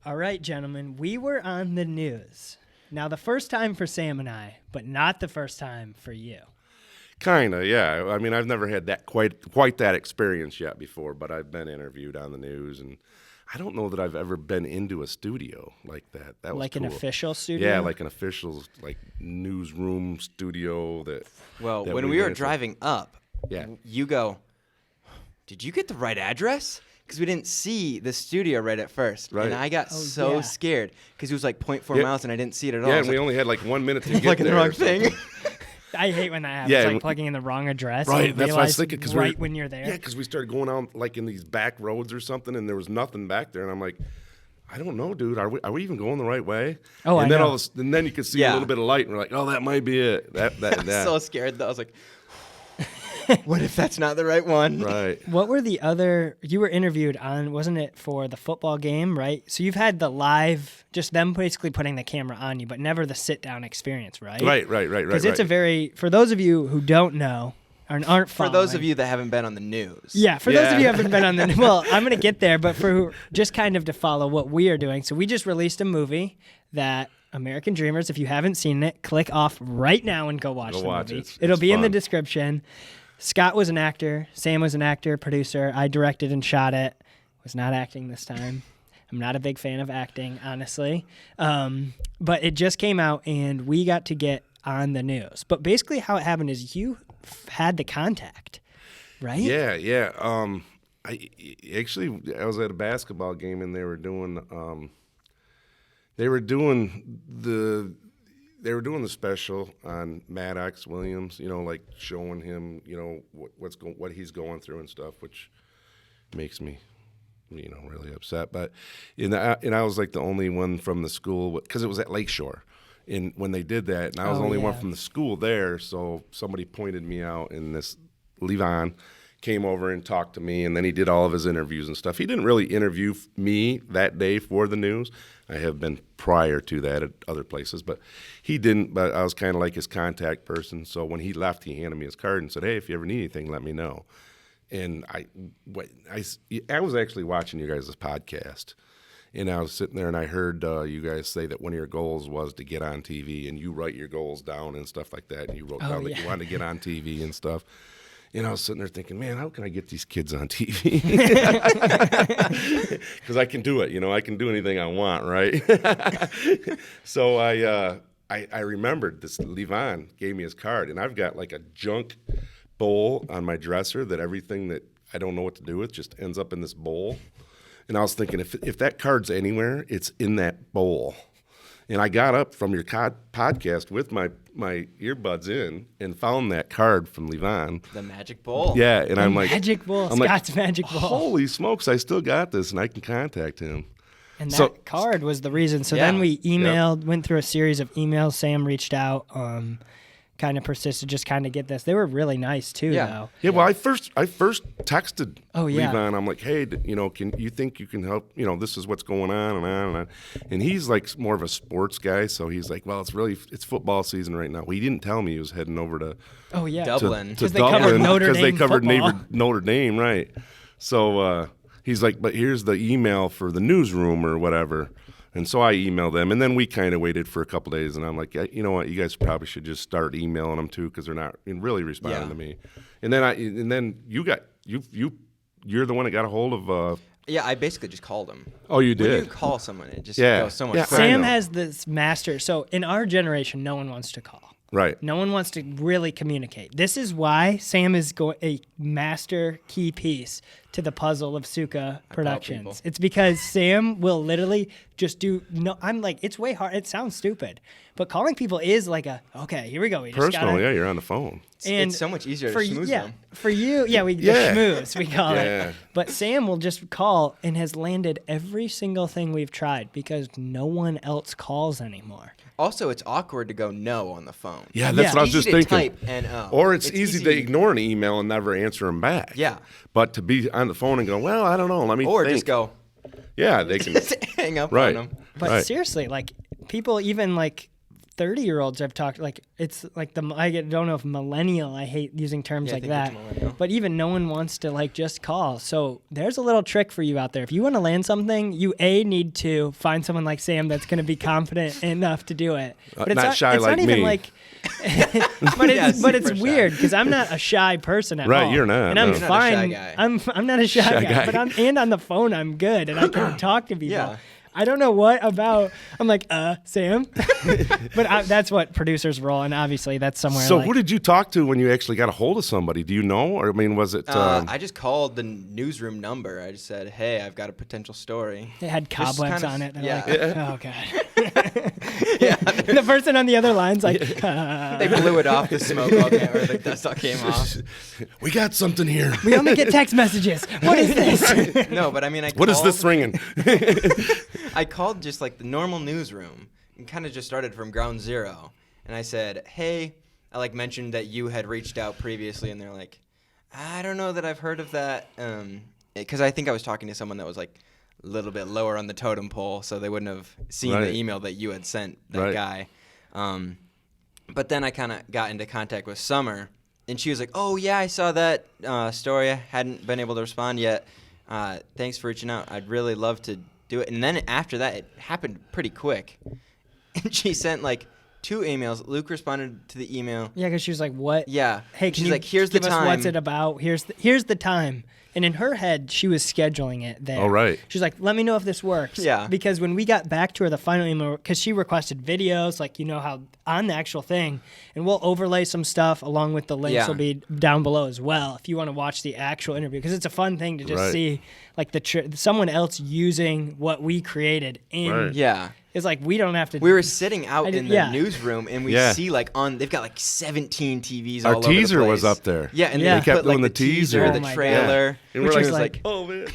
All right, gentlemen, we were on the news. Now, the first time for Sam and I, but not the first time for you. Kinda, yeah. I mean, I've never had that quite that experience yet before, but I've been interviewed on the news, and I don't know that I've ever been into a studio like that. That was like cool. An official studio? Yeah, like an official newsroom studio. Well, that when we were driving up, you go, "Did you get the right address?" Because we didn't see the studio right at first. Right. And I got scared because it was like 0.4 miles and I didn't see it at all. Yeah, and we only had like 1 minute to get plugging there. the wrong thing. I hate when that happens. Yeah, it's like plugging in the wrong address. Right, and that's what I was realize thinking. right when you're there. Yeah, because we started going out like in these back roads or something, and there was nothing back there, and I'm like, I don't know, dude. Are we even going the right way? Oh, and I then know. And then you could see a little bit of light, and we're like, oh, that might be it. I was so scared though. I was like, what if that's not the right one? Right. What were the other, you were interviewed on, wasn't it for the football game, right? So you've had the live, just them basically putting the camera on you, but never the sit-down experience, right? Right. Because it's a very, for those of you who don't know, or aren't following. For those of you that haven't been on the news. Yeah, for those of you who haven't been on the, well, I'm going to get there, but for just kind of to follow what we are doing. So we just released a movie that American Dreamers, if you haven't seen it, click off right now and go watch the movie. It'll be in the description. Scott was an actor. Sam was an actor, producer. I directed and shot it. Was not acting this time. I'm not a big fan of acting, honestly. But it just came out, and we got to get on the news. But basically how it happened is you had the contact, right? Yeah. I was at a basketball game, and they were doing the special on Maddox Williams, like showing him, what he's going through and stuff, which makes me, really upset. But and I was like the only one from the school because it was at Lakeshore, and when they did that, and I was the only one from the school there, so somebody pointed me out, and this Levon came over and talked to me, and then he did all of his interviews and stuff. He didn't really interview me that day for the news. I have been prior to that at other places, but he didn't. But I was kind of like his contact person. So when he left, he handed me his card and said, "Hey, if you ever need anything, let me know." And I was actually watching you guys' podcast, and I was sitting there and I heard you guys say that one of your goals was to get on TV, and you write your goals down and stuff like that, and you wrote down that you wanted to get on TV and stuff. And I was sitting there thinking, man, how can I get these kids on TV? Because I can do it, I can do anything I want, right? So I remembered this. Levon gave me his card, and I've got like a junk bowl on my dresser that everything that I don't know what to do with just ends up in this bowl. And I was thinking, if that card's anywhere, it's in that bowl. And I got up from your podcast with my earbuds in and found that card from Levon. The magic bowl. Yeah, and I'm like, magic bowl, Scott's magic bowl. Holy smokes, I still got this, and I can contact him. And that card was the reason. So then we emailed, went through a series of emails. Sam reached out, kind of persisted, just kind of get this. They were really nice too, though. Yeah, well, I first texted Levon. I'm like, hey, can you think you can help? This is what's going on and on and on. And he's like more of a sports guy, so he's like, well, it's football season right now. Well, he didn't tell me he was heading over to Dublin because they covered Notre Dame, right? So he's like, but here's the email for the newsroom or whatever. And so I emailed them, and then we kind of waited for a couple days, and I'm like, you know what, you guys probably should just start emailing them too, because they're not really responding to me. And then you're the one that got a hold of. Yeah, I basically just called him. Oh, you did? When you call someone, it just goes so much quicker. Sam has this master. So in our generation, no one wants to call. Right. No one wants to really communicate. This is why Sam is a master key piece to the puzzle of Suka Productions. It's because Sam will literally just do I'm like, it's way hard. It sounds stupid, but calling people is like okay, here we go. We just personal, you're on the phone. And it's so much easier to schmooze them. For you, the schmooze, we call it. But Sam will just call and has landed every single thing we've tried because no one else calls anymore. Also, it's awkward to go no on the phone. Yeah, that's what I was just thinking. Type N-O. Or it's easy to ignore an email and never answer them back. Yeah. But to be on the phone and go, well, I don't know, let me think. Or just go. Yeah, they can just hang up on them. But seriously, like people even like 30-year-olds I've talked, like, it's like don't know if millennial, I hate using terms like that, but even no one wants to, like, just call. So there's a little trick for you out there. If you want to land something, you need to find someone like Sam that's going to be confident enough to do it. But it's not shy it's like not even me. like, but it's weird because I'm not a shy person at all. Right, you're not. And I'm No. You're not a fine. shy guy. I'm not a shy guy, but and on the phone I'm good and I can talk to people. Yeah. I don't know what about. I'm like, Sam, but that's what producers roll, and obviously that's somewhere. So like, who did you talk to when you actually got a hold of somebody? Do you know, or I mean, was it? I just called the newsroom number. I just said, "Hey, I've got a potential story." They had cobwebs on it. They're yeah. like, oh god. Yeah. The person on the other line's like, They blew it off. The smoke all came, or the dust all came off. We got something here. we only get text messages. What is this? No, but I mean, What is this ringing? I called just like the normal newsroom and kind of just started from ground zero. And I said, "Hey," I like mentioned that you had reached out previously, and they're like, "I don't know that I've heard of that," because I think I was talking to someone that was like a little bit lower on the totem pole, so they wouldn't have seen the email that you had sent that guy. But then I kind of got into contact with Summer, and she was like, "Oh yeah, I saw that story. I hadn't been able to respond yet. Thanks for reaching out. I'd really love to do it." And then after that, it happened pretty quick. And she sent like 2 emails. Luke responded to the email. Yeah, because she was like, "What? Yeah. Hey, can she's you like, "Here's give the us time. what's it about? Here's the time." And in her head, she was scheduling it there. Oh, right. She's like, "Let me know if this works." Yeah. Because when we got back to her, the final email, because she requested videos, like, you know how on the actual thing, and we'll overlay some stuff along with the links will be down below as well if you want to watch the actual interview, because it's a fun thing to just see, like, someone else using what we created in. Yeah. It's like we don't have to. We were sitting out in the newsroom, and we see like they've got like 17 TVs all over the place. Our teaser was up there. Yeah, and they they kept put like doing the the teaser. the Oh my trailer, And which we're was like, like, oh man.